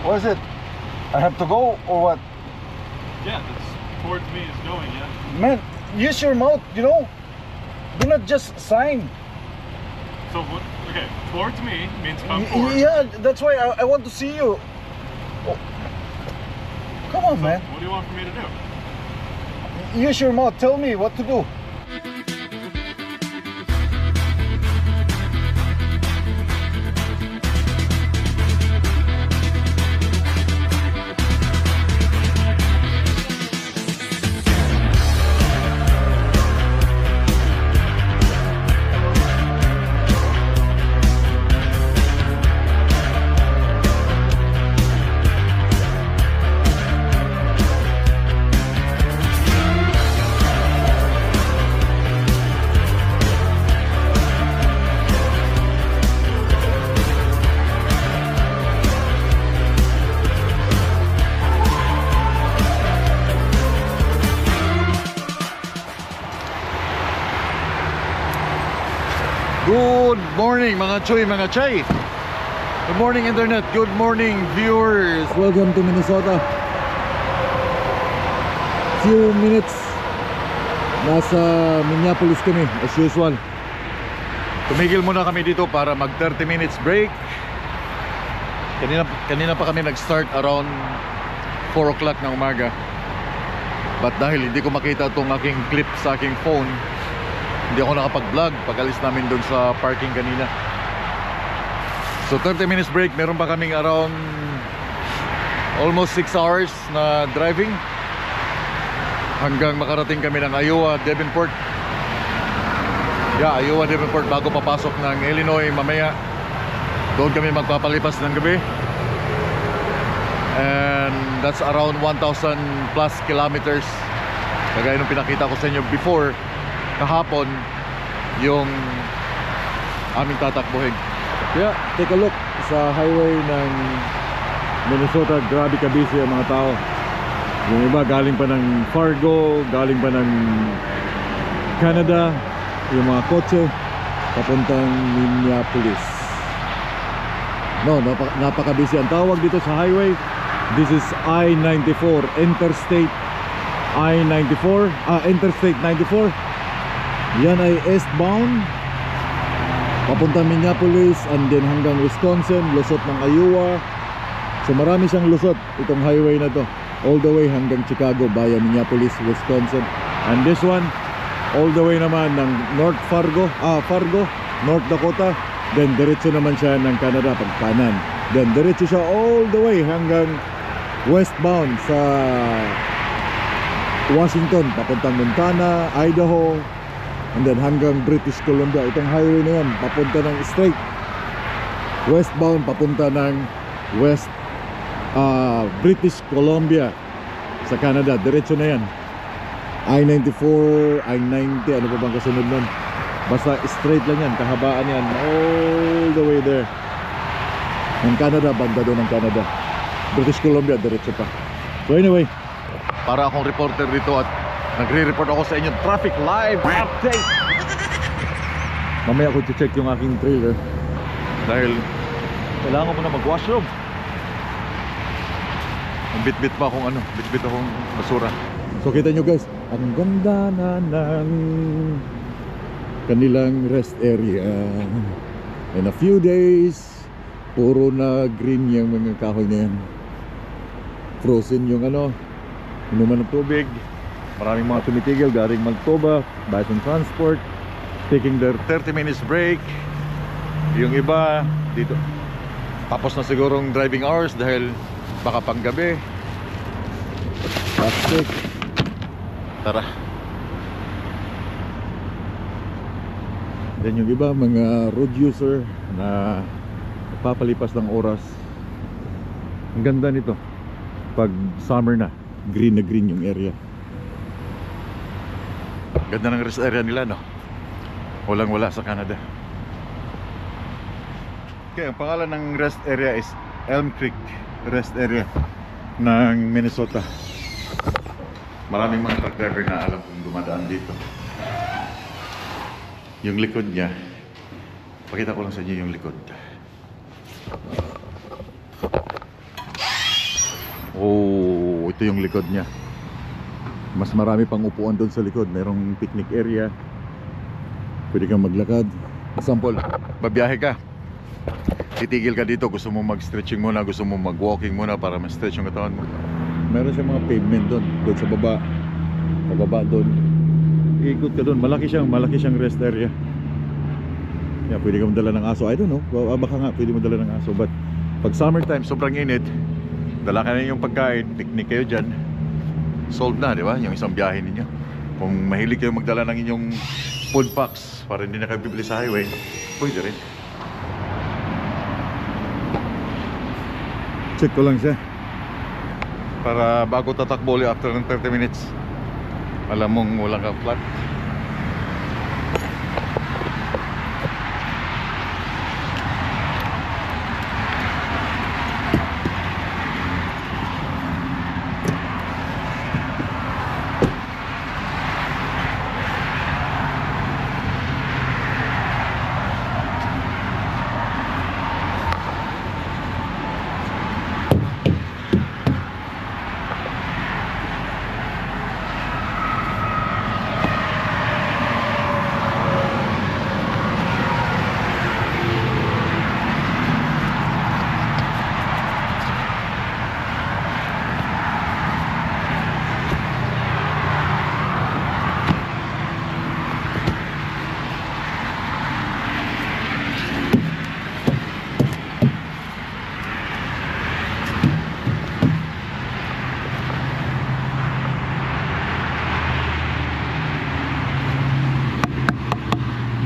What is it? I have to go or what? Yeah, that's towards me is going, yeah. Man, use your mouth, you know? Do not just sign. So what? Okay, towards me means come forward. Yeah, that's why I want to see you. Oh. Come on, man. What do you want for me to do? Use your mouth. Tell me what to do. Good morning mga choy, mga chay. Good morning internet, good morning viewers. Welcome to Minnesota. Few minutes nasa Minneapolis kami as usual. Tumigil muna kami dito para mag 30 minutes break. Kanina pa kami nag-start around 4 o'clock ng umaga. But dahil hindi ko makita itong aking clip sa aking phone, hindi ako nakapag-vlog pag alis namin doon sa parking kanina. So 30 minutes break, meron pa kaming around almost 6 hours na driving hanggang makarating kami ng Iowa, Davenport. Yeah, Iowa, Davenport bago papasok ng Illinois mamaya. Doon kami magpapalipas ng gabi. And that's around 1,000 plus kilometers. Kagaya nung pinakita ko sa inyo before, kahapon, yung aming tatakbuhin. Yeah, take a look sa highway ng Minnesota. Grabe kabisi ang mga tao. Yung iba galing pa ng Fargo, galing pa ng Canada. Yung mga kotse papuntang Minneapolis. No, napakabisi. Ang tawag dito sa highway, this is I-94, Interstate I-94, Interstate 94. Yan ay eastbound papuntang Minneapolis and then hanggang Wisconsin, lusot ng Iowa. So marami siyang lusot itong highway na to, all the way hanggang Chicago via Minneapolis, Wisconsin. And this one all the way naman ng Fargo, North Dakota. Then diretso naman siya ng Canada pag kanan. Then diretso siya all the way hanggang westbound sa Washington papuntang Montana, Idaho, and then hanggang British Columbia. Itong highway na yan papunta ng straight westbound papunta ng British Columbia sa Canada. Diretso na yan. I-94, I-90, ano pa bang kasunod nun? Basta straight lang yan, kahabaan yan all the way there. Ng Canada, banda doon ng Canada. British Columbia, diretso pa. So anyway, para akong reporter dito at nagre-report ako sa inyo traffic live update. Mamaya ko check yung aking trailer dahil kailangan ko na mag-washroom. Bit-bit pa akong bit-bit akong basura. So kita nyo guys, ang ganda na ng kanilang rest area. In a few days, puro na green yung mga kahoy na yan. Frozen yung inuman ng tubig. Maraming mga tumitigil galing Manitoba, Bison Transport, taking their 30 minutes break. Yung iba dito tapos na sigurong driving hours dahil baka panggabi. Plastic. Tara. Then yung iba mga road user na papalipas ng oras. Ang ganda nito pag summer na, green na green yung area. Ganda ng rest area nila, no? Walang wala sa Canada. Okay, ang pangalan ng rest area is Elm Creek Rest Area ng Minnesota. Maraming mga truck driver na alam kung dumadaan dito. Yung likod niya, pakita ko lang sa inyo yung likod. ito yung likod niya. Mas marami pang upuan doon sa likod. Mayroong picnic area. Pwede kang maglakad. Example, babiyahe ka. Titigil ka dito, gusto mo mag-stretching muna, gusto mo mag-walking muna para ma-stretch yung katawan mo. Meron siyang mga pavement doon, doon sa baba. Pababa doon. Ikot ka doon, malaki siyang rest area. Yeah, pwede ka magdala ng aso. I don't know, baka nga pwede mo dala ng aso. But pag summertime, sobrang init, dala ka na yung pagkain, picnic kayo dyan, solved na, di ba? Yung isang biyahe ninyo. Kung mahilig kayo magdala ng inyong food packs para hindi na kayo bibili sa highway, pwede rin. Check ko lang siya para bago tatakbo ulit after ng 30 minutes, alam mong walang ka flat.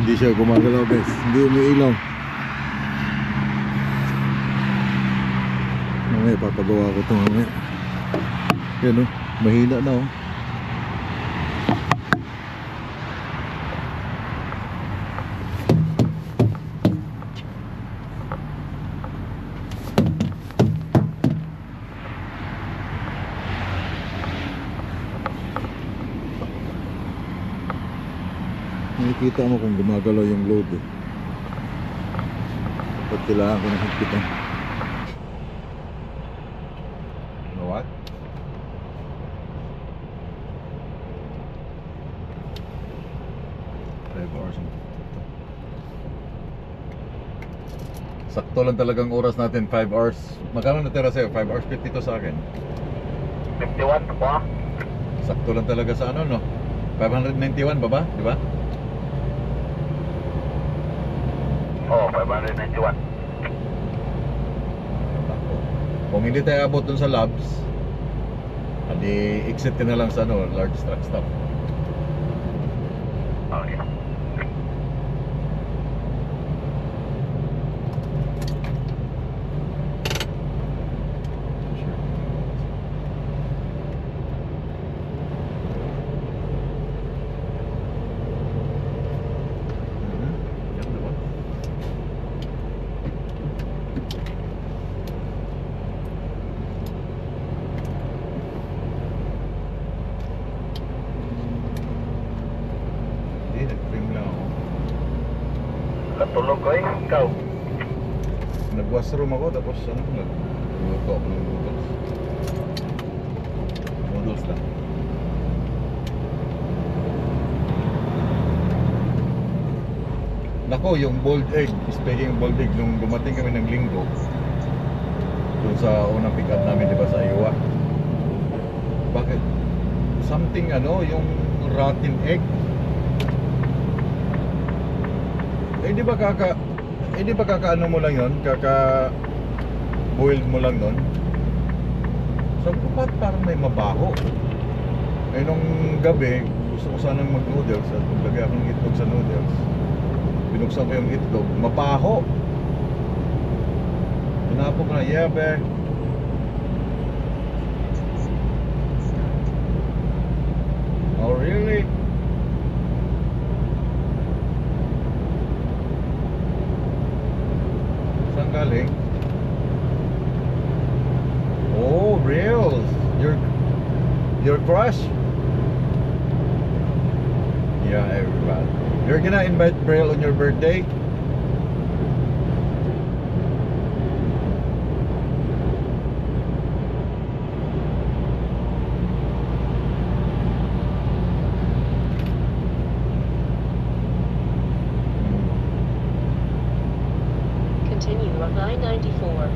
Hindi siya gumagalaw guys, hindi umiilaw. Mamaya papagawa ko ito mamaya. Yan o, mahina na o. Nakikita mo kung gumagalaw yung load eh. Dapat kailangan ko ng higpitan. You know what? Sakto lang talagang oras natin, 5 hours. Magkano natira sa'yo? 5 hours 52 sa akin. 51 po. Sakto lang talaga sa ano, no? 591 ba ba? Di ba? Oh, 591. Kung hindi tayo abot dun sa labs, adi exit ka na lang sa ano, large truck stop. Okay. Katulog ko eh, ikaw. Nag-washroom ako tapos ano, nagluto ako ng noodles. Noodles lang. Nako, yung boiled egg, speaking of boiled egg, nung dumating kami ng linggo doon sa unang pick up namin, di ba, sa Iowa. Bakit? Something ano, yung rotten egg. Di ba kaka ano mo lang yon, kaka boiled mo lang nun. Sabi ko, ba't parang may mabaho? Eh nung gabi, gusto ko sanang mag noodles at maglagay ako ng itlog sa noodles. Binuksan ko yung itlog, mabaho. Tinapon ko na, yeah be. Oh really? Galing. Oh, reals. Your crush? Yeah, everybody. You're gonna invite Braille on your birthday? 94.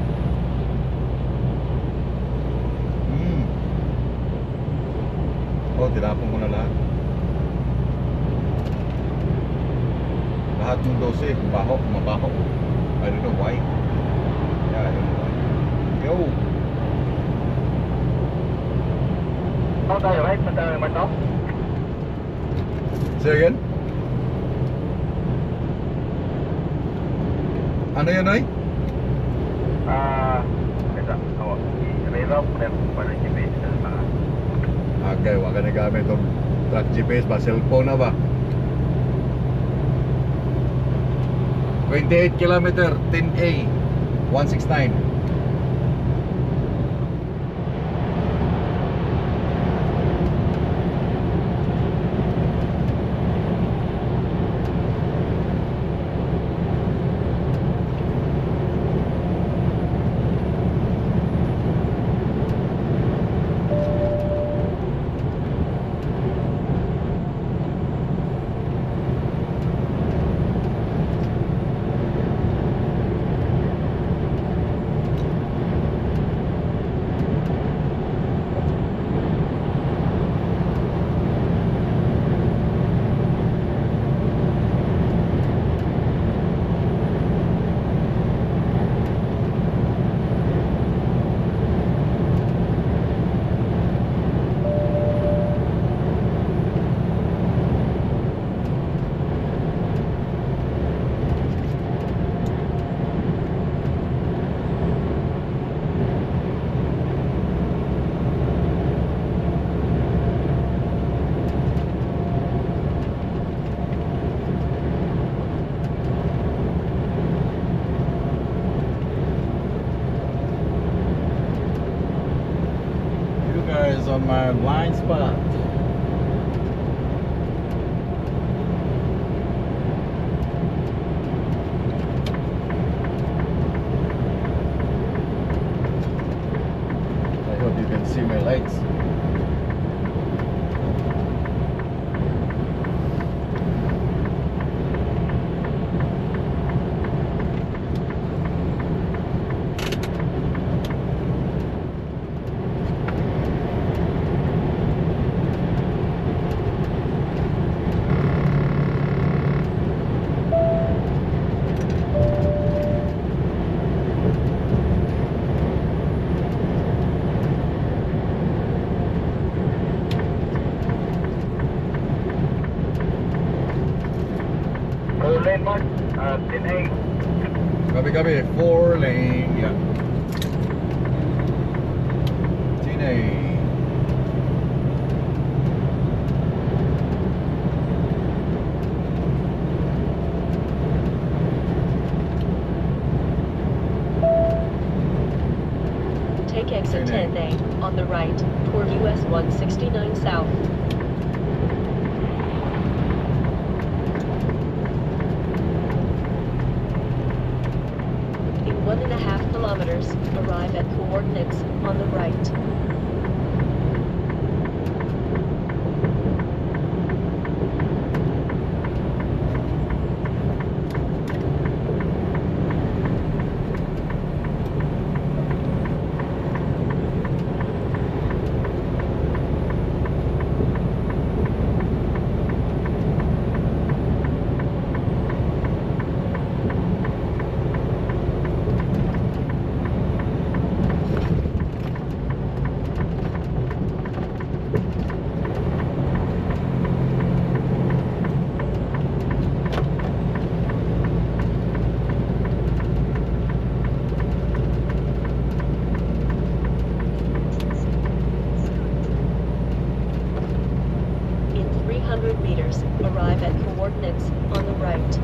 Oh, tinapon ko na lahat. Lahat ng 12, baho, mabaho. I don't know why. Yeah, I don't know why. Yo! How tayo, right? Punta naman to? Say again? Ano yan, ay? Ito. Oo. I-reroute mo na para yung GPS na sa mga. Okay, wag ka na gamit itong track GPS ba? Cellphone na ba? 28 kilometer, 10A, 169. On my blind spot. I hope you can see my lights. Lane mark, 10A. Copy, 4 lane, yeah. 10A. Take exit 10A on the right toward US 169 South. In 1.5 kilometers, arrive at coordinates on the right. Meters, arrive at coordinates on the right.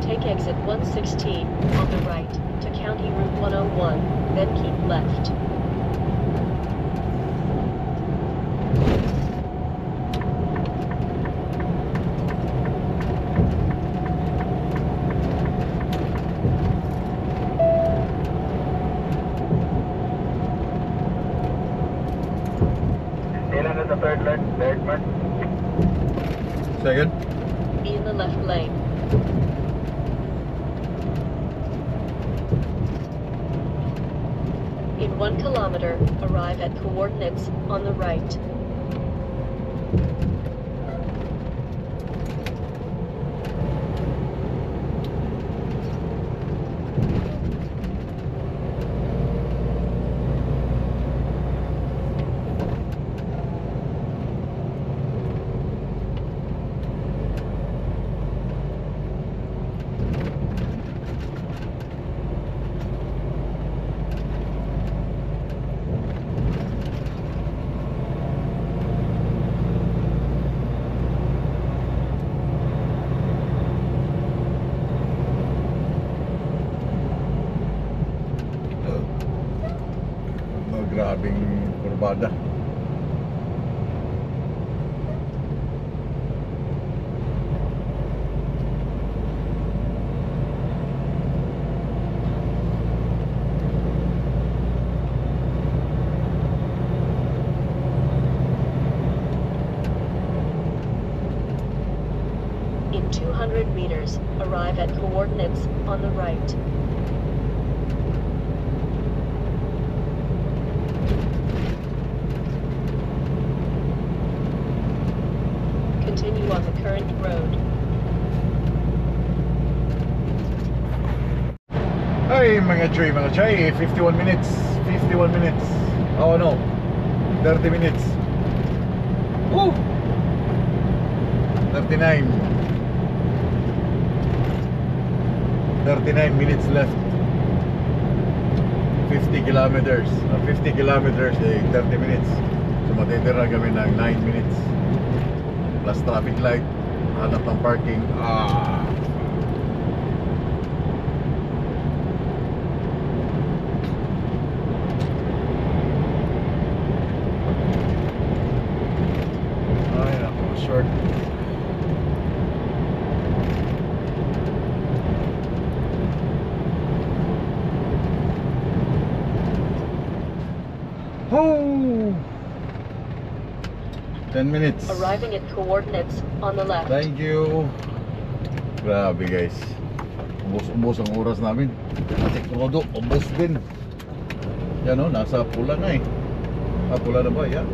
Take exit 116 on the right to County Route 101, then keep left. Say again? Be in the left lane. In 1 kilometer, arrive at coordinates on the right. Grabing kurbada. In 200 meters, arrive at coordinates on the right. Continue on the current road. Ay, mga chay, 51 minutes. 51 minutes. Oh no, 30 minutes. Woo! 39. 39 minutes left. 50 kilometers. 50 kilometers, 30 minutes. So matitira kami ng 9 minutes. Plus traffic light. Hanap ng parking. Ay, nako, short. Oh! 10 minutes. Arriving at coordinates on the left. Thank you. Grabe guys. Ubos ang oras namin. Kasi Krodo, ubos din. Yan o, nasa pula na eh. Pula na ba? Yan.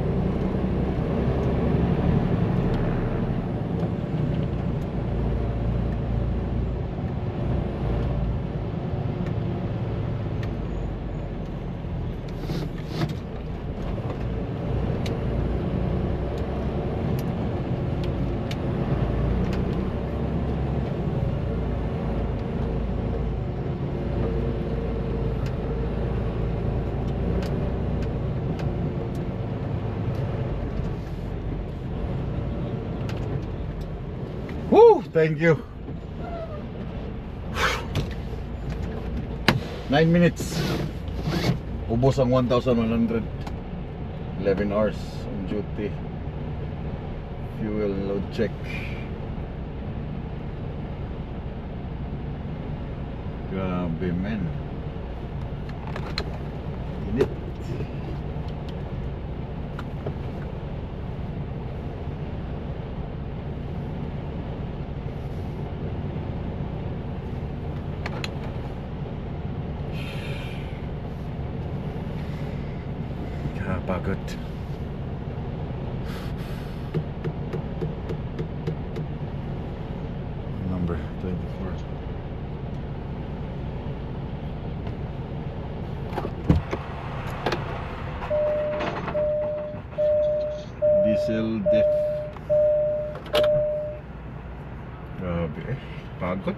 Woo! Thank you. 9 minutes. Ubos ang 1,100. 11 hours on duty. Fuel load check. Grabe man. Init. Pagod. Number 24. Diesel diff. Grabe eh. Pagod.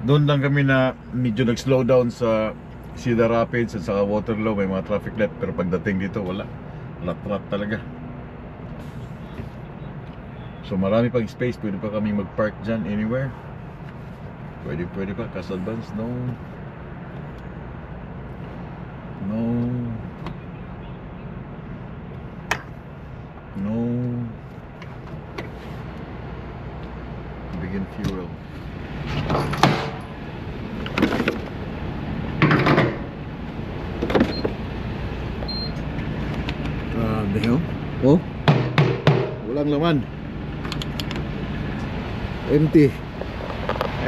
Doon lang kami na medyo nag-slow down sa Cedar Rapids at saka Waterloo, may mga traffic light, pero pagdating dito wala, lat-rat talaga. So marami pang space, pwede pa kami mag-park dyan anywhere. Pwede pa, cash advance, no. Begin fuel. The hell? Oh? Walang laman. Empty.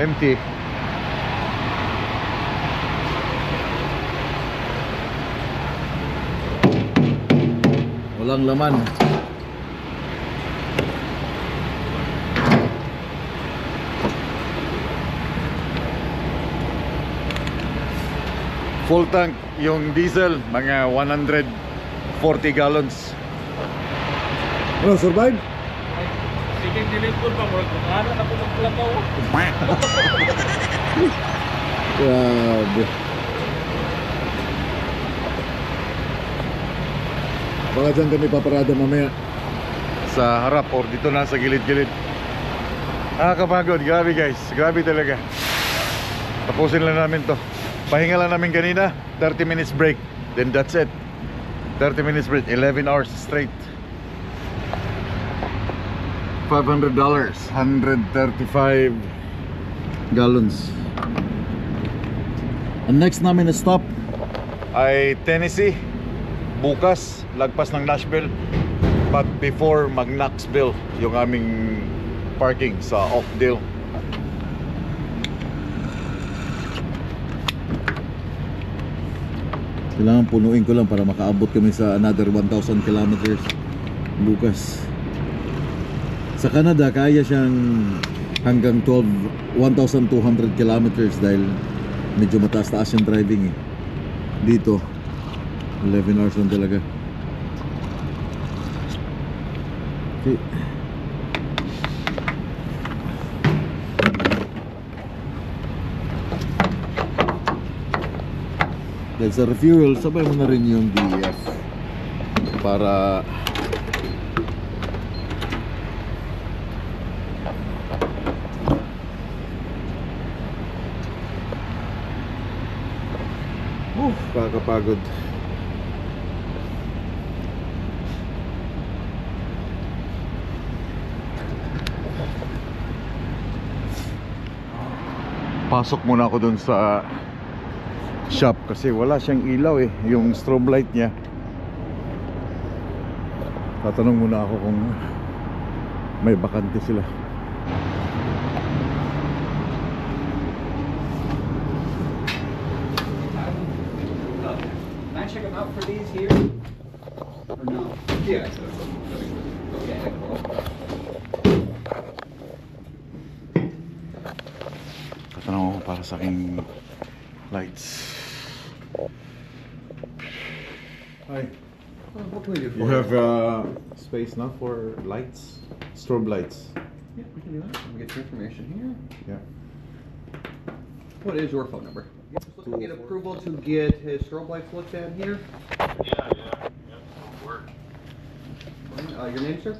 Empty. Walang laman. Full tank yung diesel, mga 140 gallons. Ano, survive? Sige, nilipon pa mo. Kung ano na po magplakaw. Grabe. Baka dyan kami paparada mamaya sa harap or dito na sa gilid-gilid. Nakakapagod, grabe guys. Grabe talaga. Tapusin lang namin to. Pahinga lang namin kanina, 30 minutes break. Then that's it. 30 minutes break, 11 hours straight. $500, 135 gallons. Ang next namin na stop ay Tennessee. Bukas, lagpas ng Nashville. But before mag-Knoxville, yung aming parking sa Oakdale. Kailangan punuin ko lang para makaabot kami sa another 1,000 kilometers bukas. Sa Canada, kaya siyang hanggang 1,200 kilometers dahil medyo mataas-taas yung driving eh. Dito, 11 hours lang talaga. Okay. Dahil sa refuel, sabay mo na rin yung DEF para kakapagod. Pasok muna ako dun sa shop kasi wala siyang ilaw eh, yung strobe light niya. Tatanong muna ako kung may bakante sila. Can I check them out for these here? Or no? Yeah. Okay. Tatanong ako para sa aking lights. Hi. What can we do for You have space now for lights? Strobe lights. Yeah, we can do that. Let me get your information here. Yeah. What is your phone number? Just looking to get approval to get his strobe lights looked at here. Yeah. Work. Your name, sir?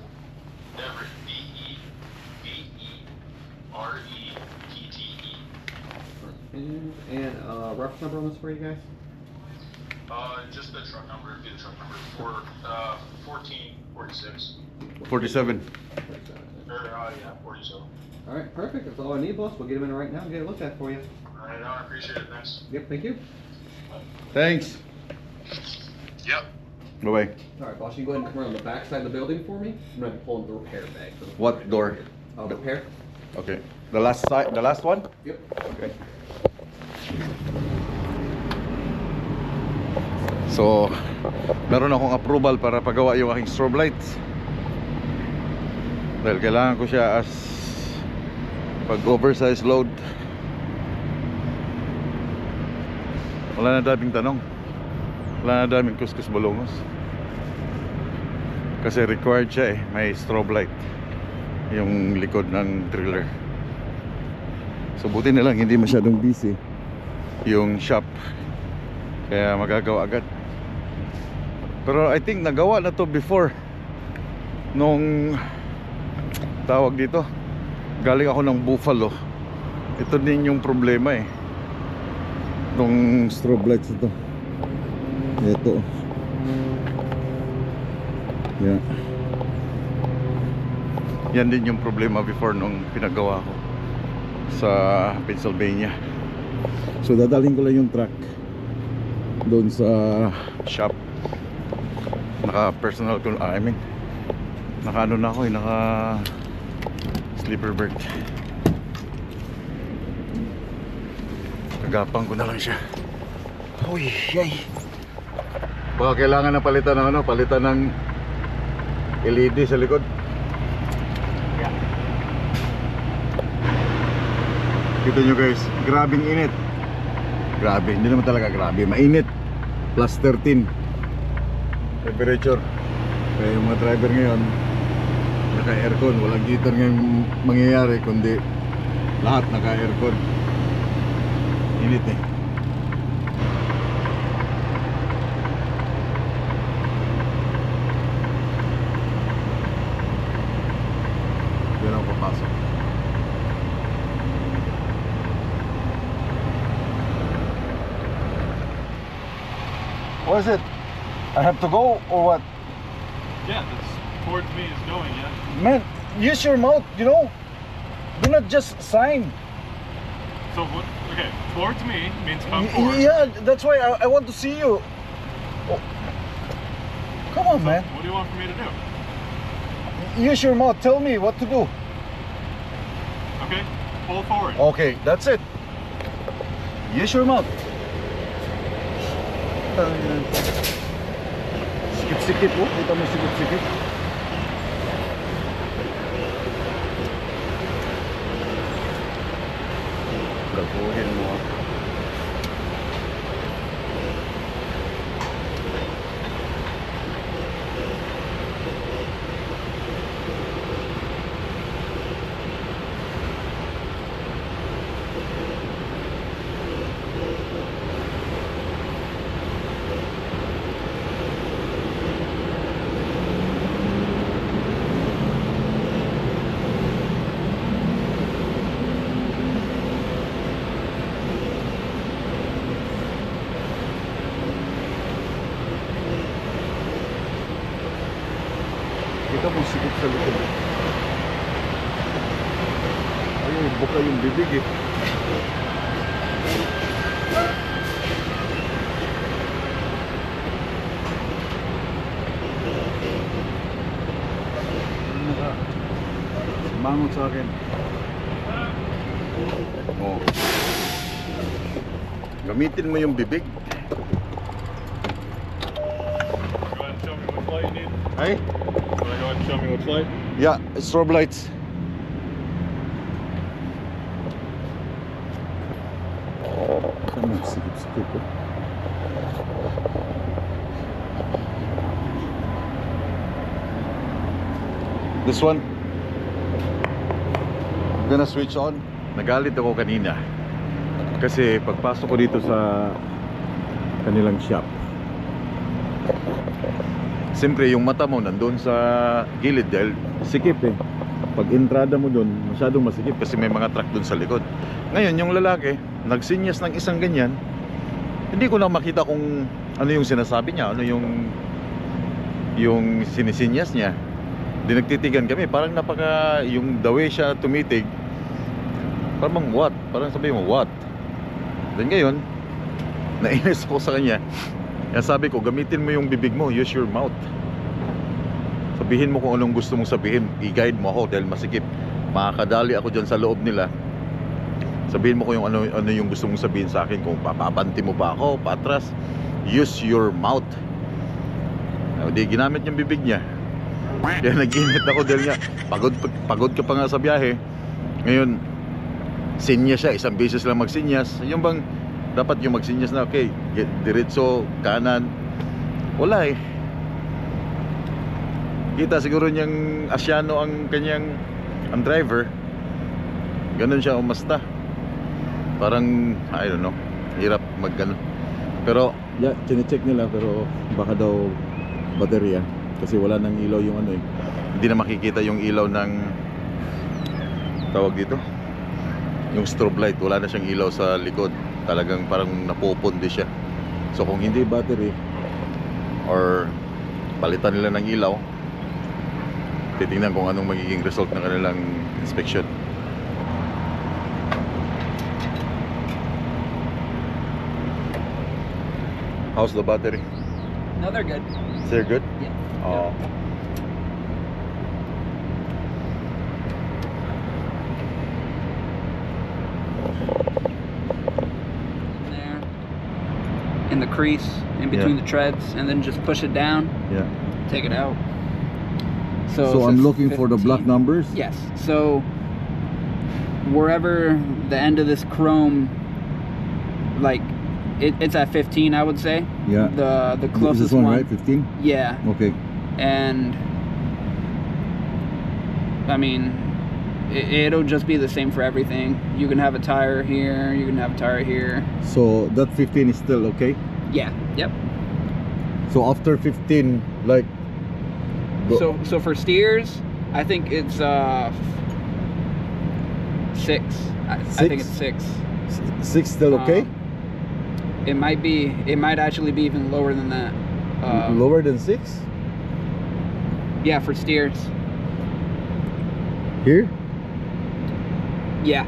Everett. B-E-V-E-R-E-T-T-E. And reference number on this for you guys? Just the truck number. Be the truck number. 1446. 47. Or, yeah, 47. All right, perfect. That's all I need, boss. We'll get him in right now and get it looked at for you. All right, I appreciate it. Thanks. Yep, thank you. Thanks. Yep. Bye-bye. All right, boss, you go ahead and come around the back side of the building for me. I'm going to pull in the repair bag. For the What door? repair? Okay. The last side, the last one? Yep. Okay. So, meron akong approval para pagawa yung aking strobe lights. Dahil kailangan ko siya as pag oversized load. Wala na daming tanong. Wala na daming kuskus balongos. Kasi required siya eh. May strobe light yung likod ng trailer. So buti na lang hindi masyadong busy yung shop, kaya magagawa agad. Pero I think nagawa na to before nung tawag dito, galing ako ng Buffalo. Ito din yung problema eh, nung strobe lights ito. Ito. Yeah. Yan din yung problema before nung pinagawa ko sa Pennsylvania. So dadalhin ko lang yung truck doon sa shop. Naka personal ko, I mean naka ano na ako eh, naka Sleeper berth. Nagapang ko na lang siya. Uy, yay. Baka kailangan na palitan ng ano, palitan ng LED sa likod. Kita nyo guys, grabing init. Grabe, hindi naman talaga grabe, mainit. Plus 13 temperature. Kaya yung mga driver ngayon naka-aircon, walang heater ngayon mangyayari, kundi lahat naka-aircon. Init eh. Yan ako papasok. What is it? I have to go or what? Yeah, that's towards me is going, yeah. Man, use your mouth, you know? Do not just sign. So what? Okay, towards me means come forward. Yeah, that's why I want to see you. Oh. Come on, man. What do you want for me to do? Use your mouth. Tell me what to do. Okay, pull forward. Okay, that's it. Use your mouth. Sikip-sikip po. Kita mo sikip-sikip. Kalpuhin mo. Kita mo sikip sa likod. Ayun, buka yung bibig eh. Mangot sa akin. Oh. Gamitin mo yung bibig. Go ahead and show me what light you need. Ay? Go ahead and show me what light. Yeah, strobe lights. Ano, sikip-sikip po. This one. I'm gonna switch on. Nagalit ako kanina kasi pagpasok ko dito sa kanilang shop, siyempre yung mata mo nandun sa gilid dahil sikip eh. Pag entrada mo dun, masyadong masikip kasi may mga truck dun sa likod. Ngayon yung lalaki nagsinyas ng isang ganyan, hindi ko na makita kung ano yung sinasabi niya, ano yung sinisinyas niya. Di nagtitigan kami, parang napaka yung the way siya tumitig, parang what? Parang sabi mo what? Then ngayon nainis ako sa kanya. Kaya sabi ko, gamitin mo yung bibig mo, use your mouth. Sabihin mo kung anong gusto mong sabihin, i-guide mo ako dahil masikip. Makakadali ako dyan sa loob nila. Sabihin mo kung ano yung gusto mong sabihin sa akin, kung papabanti mo ba ako, patras. Use your mouth. Di ginamit yung bibig niya. Kaya nag-init ako dahil nga pagod ka pa nga sa biyahe. Ngayon sinyas siya, isang beses lang magsinyas. Yung bang dapat yung magsinyas na okay, diretso, kanan, wala eh. Kita siguro niyang Asyano ang kanyang ang driver. Ganun siya umasta. Parang I don't know, hirap mag-ano. Pero yeah, chine-check nila pero baka daw baterya kasi wala nang ilaw yung ano eh. Hindi na makikita yung ilaw ng tawag dito, yung strobe light. Wala na siyang ilaw sa likod. Talagang parang napupundi siya. So kung hindi battery or palitan nila ng ilaw, titingnan kung anong magiging result ng kanilang inspection. How's the battery? No, they're good. They're good? Yeah. Oh. crease in between the treads, and then just push it down, Yeah. take it out. So it I'm says looking for the black 15. numbers. Yes. So wherever the end of this chrome, like it's at 15, I would say. Yeah. The closest This one, right? 15? Yeah. Okay. And I mean, it'll just be the same for everything. You can have a tire here, you can have a tire here. So that 15 is still okay? Yeah. Yep. So after 15, like... So for steers, I think it's 6. I think it's 6. 6 still okay? It might actually be even lower than that. Lower than 6? Yeah, for steers. Here? Yeah.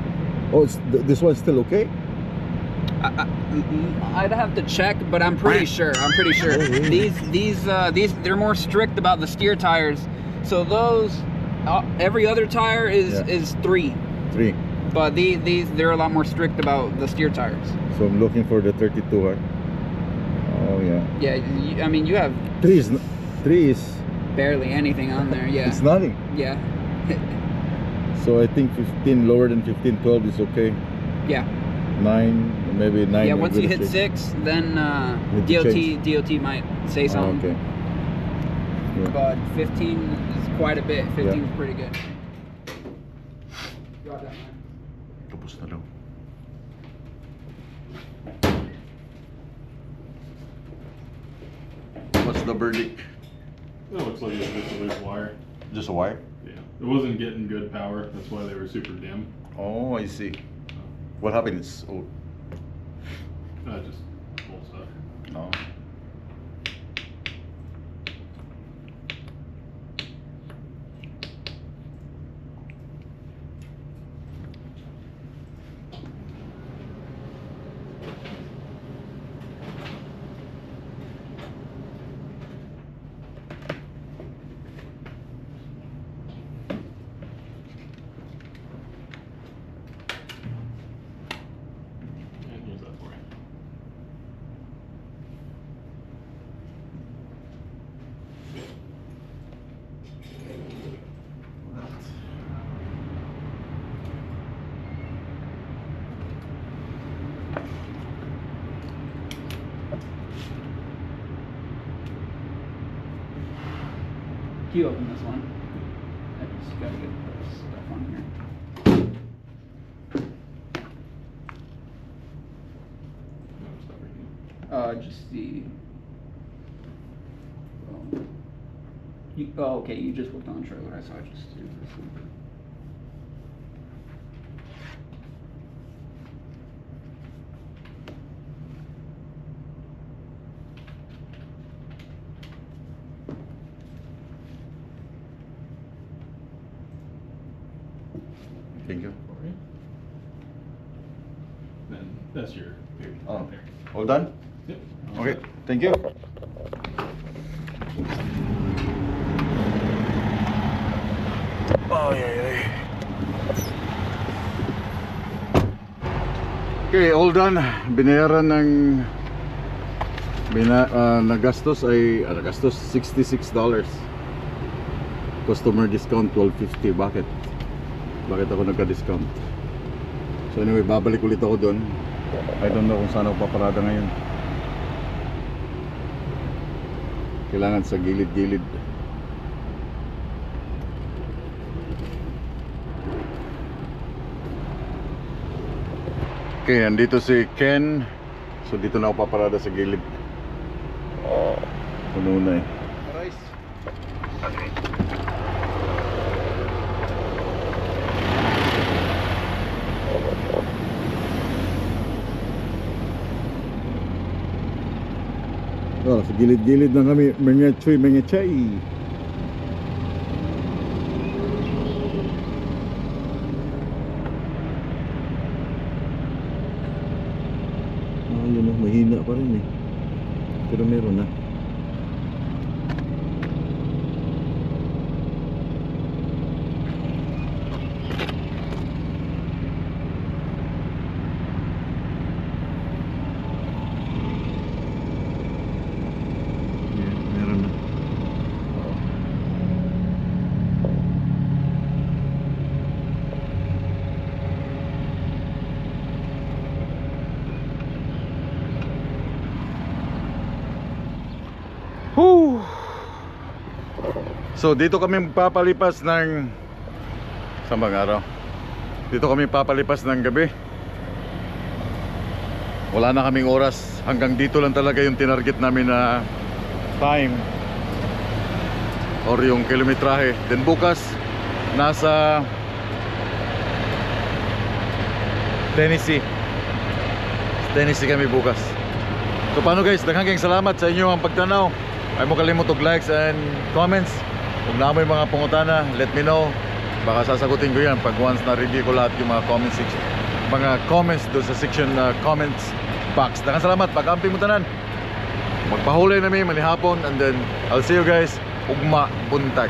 Oh, this one's still okay? I'd have to check, but I'm pretty sure. really? These they're more strict about the steer tires. So those every other tire is 3. 3. But they're a lot more strict about the steer tires. So I'm looking for the 32, huh? Oh yeah. Yeah, I mean you have 3 is barely anything on there. Yeah. it's nothing. Yeah. So I think 15, lower than 15, 12 is okay. Yeah. 9, maybe 9. Yeah. I'm Once gonna you hit check. 6, then Need to change. DOT might say something. Okay. Yeah. But 15 is quite a bit. 15 Yeah. is pretty good. Drop that line. Tapos na daw. What's the verdict? It looks like it's just a loose wire. Just a wire? Yeah. It wasn't getting good power. That's why they were super dim. Oh, I see. What happened is, Just old stuff. no. And use that for you. Can you open this one? I just gotta get this stuff on here. No, stop reading. Just the. Okay, you just worked on the trailer. I saw I just do this one. Thank you. Then that's your period. Oh. There. All done? Yep. Okay, thank you. Oh, yeah. Okay, all done. Binayaran ng nagastos ay nagastos $66. Customer discount $12.50. Bakit? Bakit ako nagka-discount? So anyway, babalik ulit ako doon. I don't know kung saan ako paparada ngayon. Kailangan sa gilid-gilid. Okay, nandito si Ken. So dito na ako paparada sa gilid. Puno na eh. Oh, sa gilid-gilid na kami, mga chay. Yun oh, mahina pa rin eh. Pero meron na. So dito kami magpapalipas ng sambang araw. Dito kami papalipas ng gabi. Wala na kaming oras. Hanggang dito lang talaga yung tinarget namin na time or yung kilometrahe. Then bukas nasa Tennessee kami bukas. So paano guys, daghang salamat sa inyo ang pagtanaw. Ay mo kalimot og likes and comments. Kung na may mga pangutana, let me know. Baka sasagutin ko yan pag once na review ko lahat yung mga comment section, mga comments doon sa section comments box. Daghang salamat, pag-amping mo tanan. Magpahulay na may manihapon, and then I'll see you guys ugma buntag.